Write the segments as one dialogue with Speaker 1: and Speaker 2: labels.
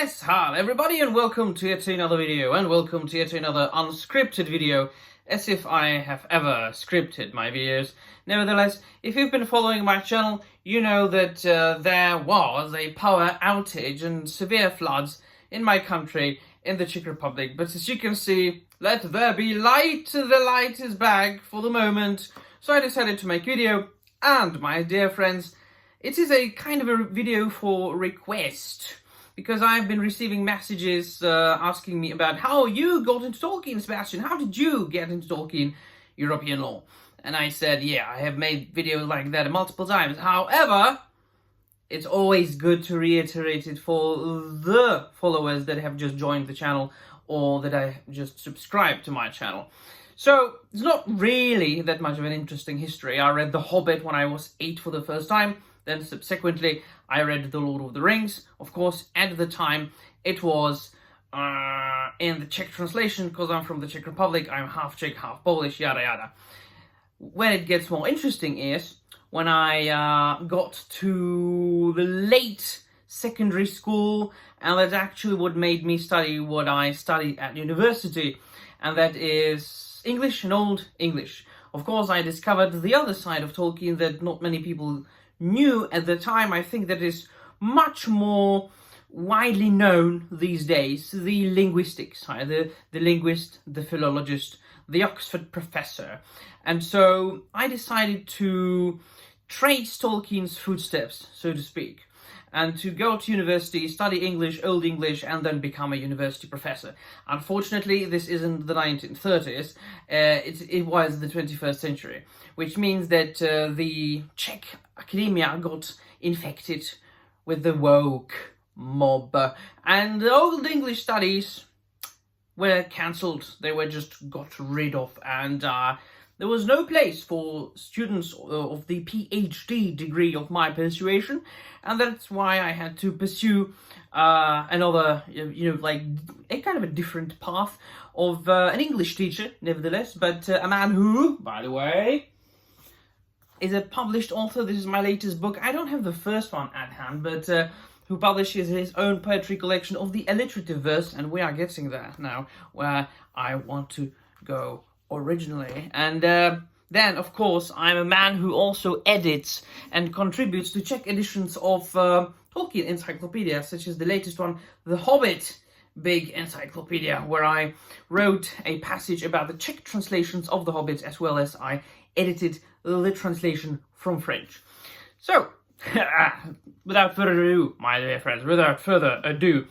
Speaker 1: Yes, hi everybody, and welcome to yet another video, and welcome to yet another unscripted video, as if I have ever scripted my videos. Nevertheless, if you've been following my channel, you know that there was a power outage and severe floods in my country, in the Czech Republic. But as you can see, let there be light. The light is back for the moment. So I decided to make a video, and my dear friends, it is a kind of a video for request, because I've been receiving messages asking me about how you got into Tolkien, Sebastian. How did you get into Tolkien European law? And I said, yeah, I have made videos like that multiple times. However, it's always good to reiterate it for the followers that have just joined the channel or that I just subscribed to my channel. So, it's not really that much of an interesting history. I read The Hobbit when I was 8 for the first time. Then subsequently, I read The Lord of the Rings. Of course, at the time, it was in the Czech translation, because I'm from the Czech Republic. I'm half Czech, half Polish, yada yada. When it gets more interesting is when I got to the late secondary school, and that's actually what made me study what I studied at university, and that is English and Old English. Of course, I discovered the other side of Tolkien that not many people knew at the time. I think that is much more widely known these days, the linguistic side, the linguist, the philologist, the Oxford professor. And so I decided to trace Tolkien's footsteps, so to speak, and to go to university, study English, Old English, and then become a university professor. Unfortunately, this isn't the 1930s, it was the 21st century, which means that the Czech academia got infected with the woke mob, and the Old English studies were cancelled. They were just got rid of, and there was no place for students of the PhD degree of my persuasion, and that's why I had to pursue another, like a kind of a different path of an English teacher, nevertheless, but a man who, by the way, is a published author. This is my latest book. I don't have the first one at hand, but who publishes his own poetry collection of the alliterative verse, and we are getting there now, where I want to go originally. And then, of course, I'm a man who also edits and contributes to Czech editions of Tolkien encyclopedia, such as the latest one, The Hobbit Big Encyclopedia, where I wrote a passage about the Czech translations of The Hobbit, as well as I edited the translation from French. So, without further ado, my dear friends, without further ado,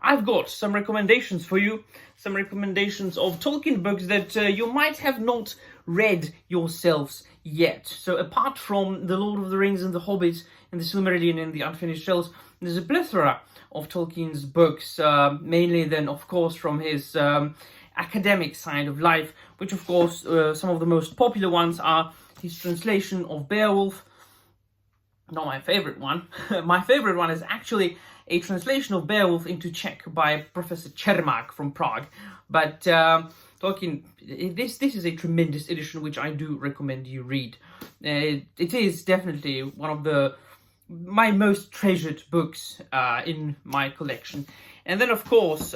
Speaker 1: I've got some recommendations for you, some recommendations of Tolkien books that you might have not read yourselves yet. So apart from The Lord of the Rings and The Hobbit and The Silmarillion and The Unfinished Tales, there's a plethora of Tolkien's books, mainly then, of course, from his academic side of life, which, of course, some of the most popular ones are his translation of Beowulf. Not my favorite one. My favorite one is actually a translation of Beowulf into Czech by Professor Čermák from Prague. But Tolkien, this is a tremendous edition, which I do recommend you read. It is definitely one of my most treasured books in my collection. And then, of course,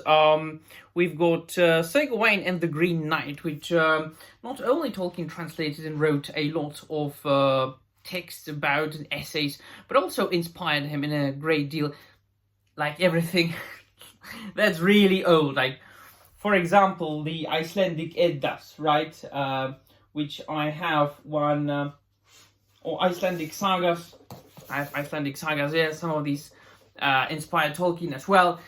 Speaker 1: we've got Sir Gawain and the Green Knight, which not only Tolkien translated and wrote a lot of texts about and essays, but also inspired him in a great deal, like everything that's really old. Like, for example, the Icelandic Eddas, right? Which I have one, or Icelandic sagas. I have Icelandic sagas, yeah, some of these inspired Tolkien as well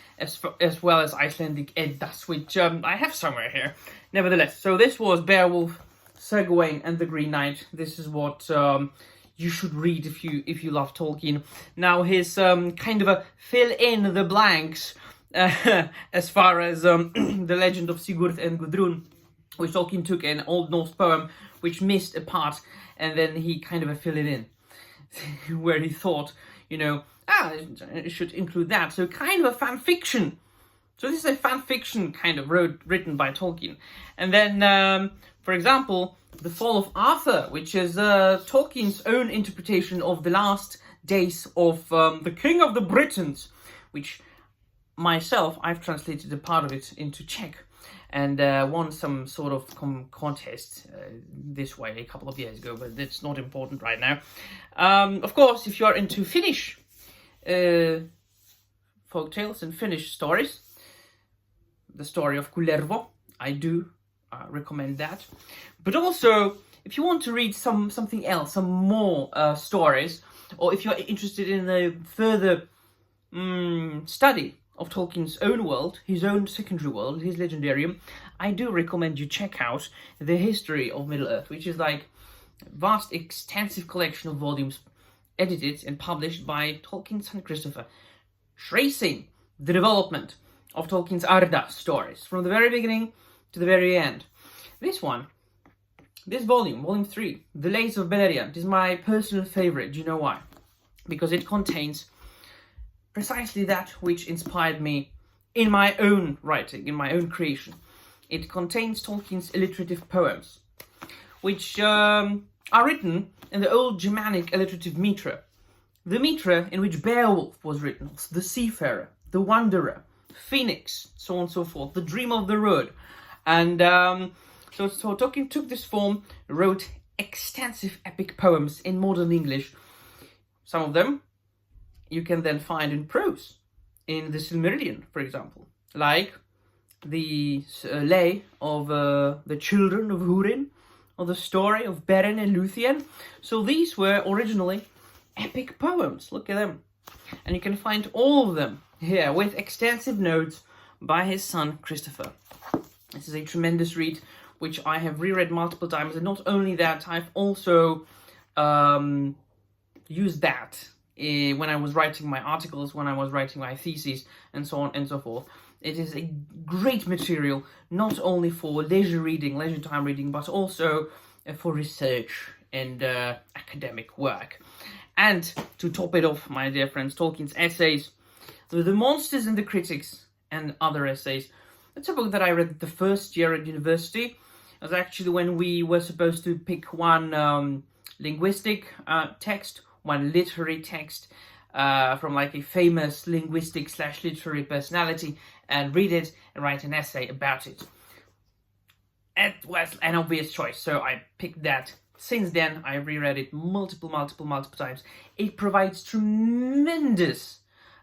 Speaker 1: as Icelandic Eddas, which I have somewhere here. Nevertheless, so this was Beowulf, Sir Gawain and the Green Knight. This is what you should read if you love Tolkien. Now, his kind of a fill in the blanks as far as the legend of Sigurd and Gudrun, which Tolkien took an Old Norse poem which missed a part, and then he kind of filled it in where he thought, it should include that. So kind of a fan fiction. So this is a fan fiction kind of written by Tolkien. And then, for example, The Fall of Arthur, which is Tolkien's own interpretation of the last days of the King of the Britons, which myself, I've translated a part of it into Czech and won some sort of contest this way a couple of years ago, but it's not important right now. Of course, if you are into Finnish folktales and Finnish stories, the story of Kullervo, I do recommend that. But also, if you want to read something else, some more stories, or if you're interested in a further study of Tolkien's own world, his own secondary world, his legendarium, I do recommend you check out The History of Middle-earth, which is like a vast, extensive collection of volumes edited and published by Tolkien's son Christopher, tracing the development of Tolkien's Arda stories from the very beginning to the very end. This volume, volume 3, The Lays of Beleriand, is my personal favorite. Do you know why? Because it contains precisely that which inspired me in my own writing, in my own creation. It contains Tolkien's alliterative poems, which are written in the old Germanic alliterative metre. The metre in which Beowulf was written, the Seafarer, the Wanderer, Phoenix, so on and so forth, the Dream of the Road. And so Tolkien took this form, wrote extensive epic poems in modern English. Some of them you can then find in prose, in the Silmarillion, for example, like the lay of the children of Húrin, or the story of Beren and Lúthien. So these were originally epic poems. Look at them. And you can find all of them here with extensive notes by his son Christopher. This is a tremendous read, which I have reread multiple times. And not only that, I've also used that when I was writing my articles, when I was writing my theses, and so on and so forth. It is a great material, not only for leisure reading, leisure time reading, but also for research and academic work. And to top it off, my dear friends, Tolkien's essays, The Monsters and the Critics, and other essays. It's a book that I read the first year at university. It was actually when we were supposed to pick one linguistic text, one literary text from like a famous linguistic / literary personality, and read it and write an essay about it. It was an obvious choice, so I picked that. Since then, I reread it multiple times. It provides tremendous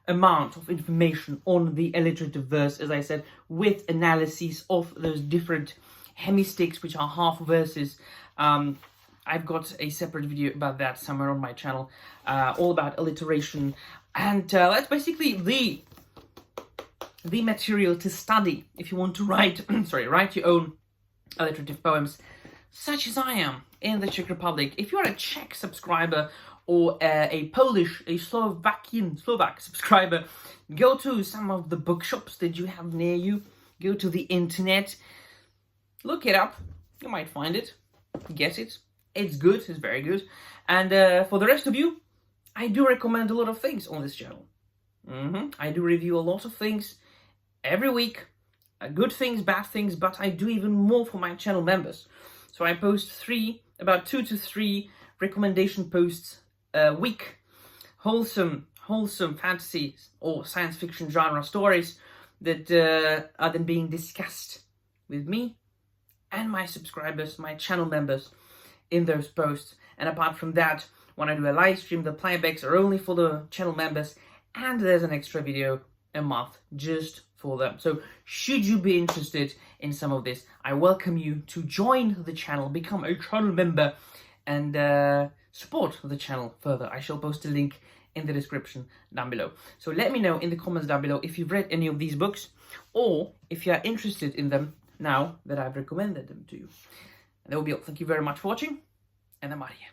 Speaker 1: amount of information on the alliterative verse, as I said, with analyses of those different hemistichs, which are half verses. I've got a separate video about that somewhere on my channel, all about alliteration, and that's basically the material to study if you want to write write your own alliterative poems, such as I am in the Czech Republic. If you're a Czech subscriber or a Polish, a Slovak subscriber, go to some of the bookshops that you have near you, go to the internet, look it up, you might find it, get it. It's good, it's very good. And for the rest of you, I do recommend a lot of things on this channel. I do review a lot of things every week, good things, bad things, but I do even more for my channel members. So I post about 2 to 3 recommendation posts a week, wholesome fantasy or science fiction genre stories that are then being discussed with me and my subscribers, my channel members, in those posts. And apart from that, when I do a live stream, the playbacks are only for the channel members, and there's an extra video a month just for them. So should you be interested in some of this, I welcome you to join the channel, become a channel member, and support the channel further. I shall post a link in the description down below. So let me know in the comments down below if you've read any of these books, or if you are interested in them now that I've recommended them to you. And that will be all. Thank you very much for watching, and I'm out of here.